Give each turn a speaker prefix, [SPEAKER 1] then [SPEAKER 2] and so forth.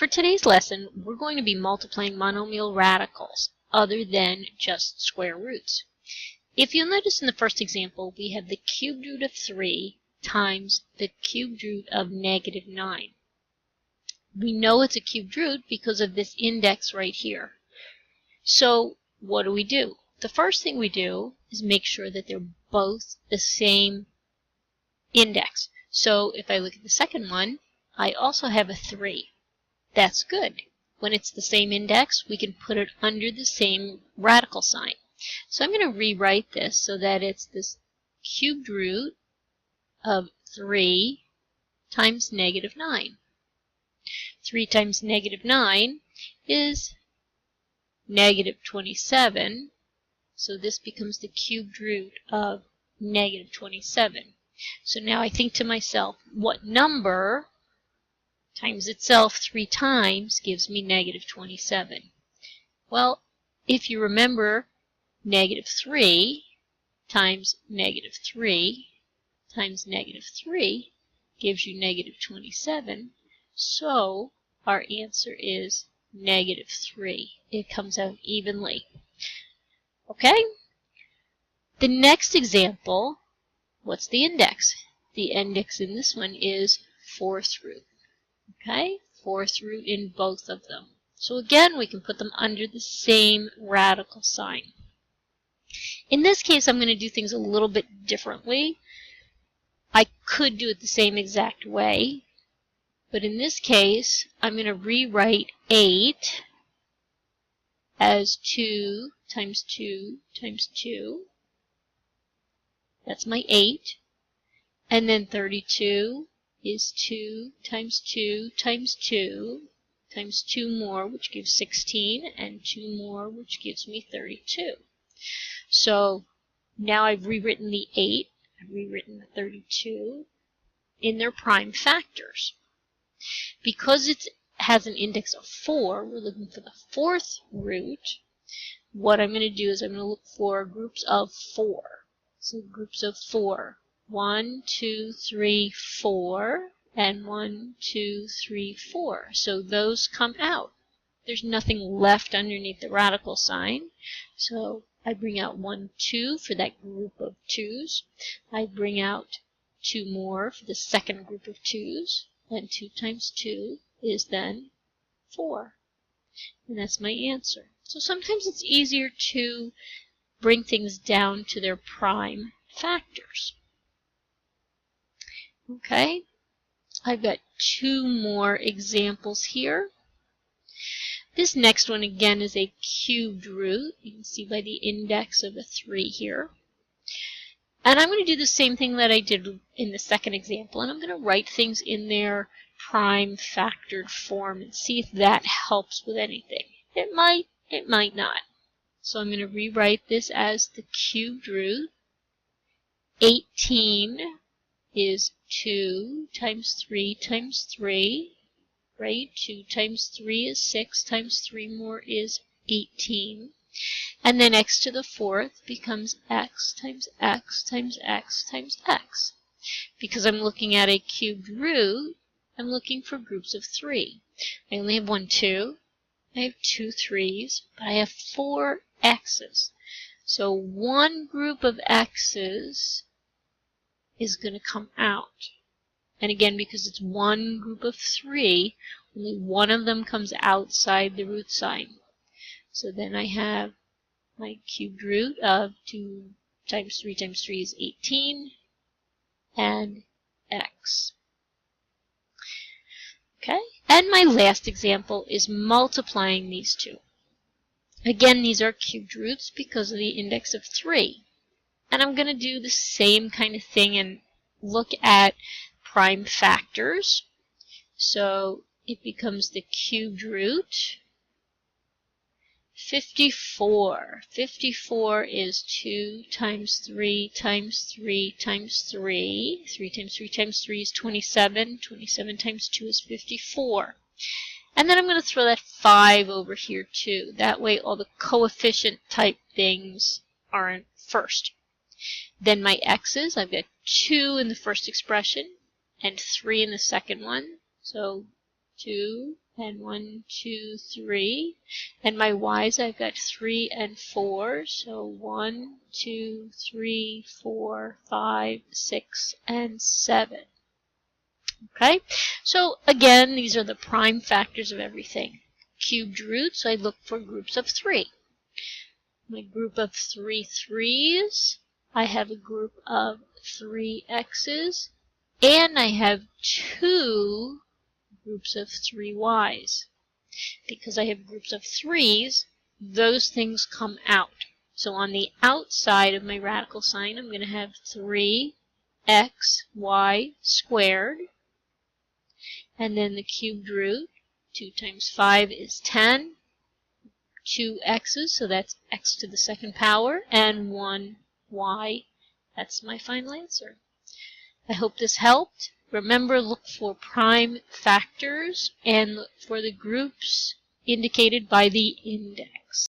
[SPEAKER 1] For today's lesson, we're going to be multiplying monomial radicals other than just square roots. If you'll notice in the first example, we have the cubed root of 3 times the cubed root of negative 9. We know it's a cubed root because of this index right here. So what do? The first thing we do is make sure that they're both the same index. So if I look at the second one, I also have a 3. That's good. When it's the same index, we can put it under the same radical sign. So I'm going to rewrite this so that it's this cubed root of 3 times negative 9. 3 times negative 9 is negative 27. So this becomes the cubed root of negative 27. So now I think to myself, what number times itself 3 times gives me negative 27? Well, if you remember, negative 3 times negative 3 times negative 3 gives you negative 27. So our answer is negative 3. It comes out evenly. Okay? The next example, what's the index? The index in this one is 4th root. Okay? 4th root in both of them. So again, we can put them under the same radical sign. In this case, I'm going to do things a little bit differently. I could do it the same exact way, but in this case, I'm going to rewrite 8 as 2 times 2 times 2. That's my 8. And then 32 is 2 times 2 times 2 times 2 more, which gives 16, and 2 more, which gives me 32. So now I've rewritten the 8, I've rewritten the 32 in their prime factors. Because it has an index of 4, we're looking for the 4th root. What I'm going to do is I'm going to look for groups of 4. So groups of 4. 1, 2, 3, 4, and 1, 2, 3, 4. So those come out. There's nothing left underneath the radical sign. So I bring out 1, 2 for that group of 2's. I bring out 2 more for the second group of 2's. And 2 times 2 is then 4. And that's my answer. So sometimes it's easier to bring things down to their prime factors. Okay, I've got 2 more examples here. This next one again is a cubed root. You can see by the index of a 3 here. And I'm going to do the same thing that I did in the second example, and I'm going to write things in their prime factored form and see if that helps with anything. It might not. So I'm going to rewrite this as the cubed root. 18 is 2 times 3 times 3, right? 2 times 3 is 6 times 3 more is 18. And then x to the 4th becomes x times x times x times x. Because I'm looking at a cubed root, I'm looking for groups of 3. I only have 1, 2. I have 2 3's, but I have 4 x's. So one group of x's is going to come out. And again, because it's one group of 3, only one of them comes outside the root sign. So then I have my cubed root of 2 times 3 times 3 is 18, and x. Okay, and my last example is multiplying these two. Again, these are cubed roots because of the index of 3. And I'm going to do the same kind of thing and look at prime factors. So it becomes the cubed root. 54. 54 is 2 times 3 times 3 times 3. 3 times 3 times 3 is 27. 27 times 2 is 54. And then I'm going to throw that 5 over here too. That way all the coefficient type things are first. Then my x's, I've got 2 in the first expression and 3 in the second one. So 2, and 1, 2, 3. And my y's, I've got 3 and 4. So 1, 2, 3, 4, 5, 6, and 7. Okay, so again, these are the prime factors of everything. Cubed roots, I look for groups of 3. My group of 3 3's, I have a group of 3 x's, and I have 2 groups of 3 y's. Because I have groups of 3's, those things come out. So on the outside of my radical sign, I'm going to have 3xy squared. And then the cubed root, 2 times 5 is 10. 2 x's, so that's x to the second power, and 1 y. That's my final answer. I hope this helped. Remember, look for prime factors and look for the groups indicated by the index.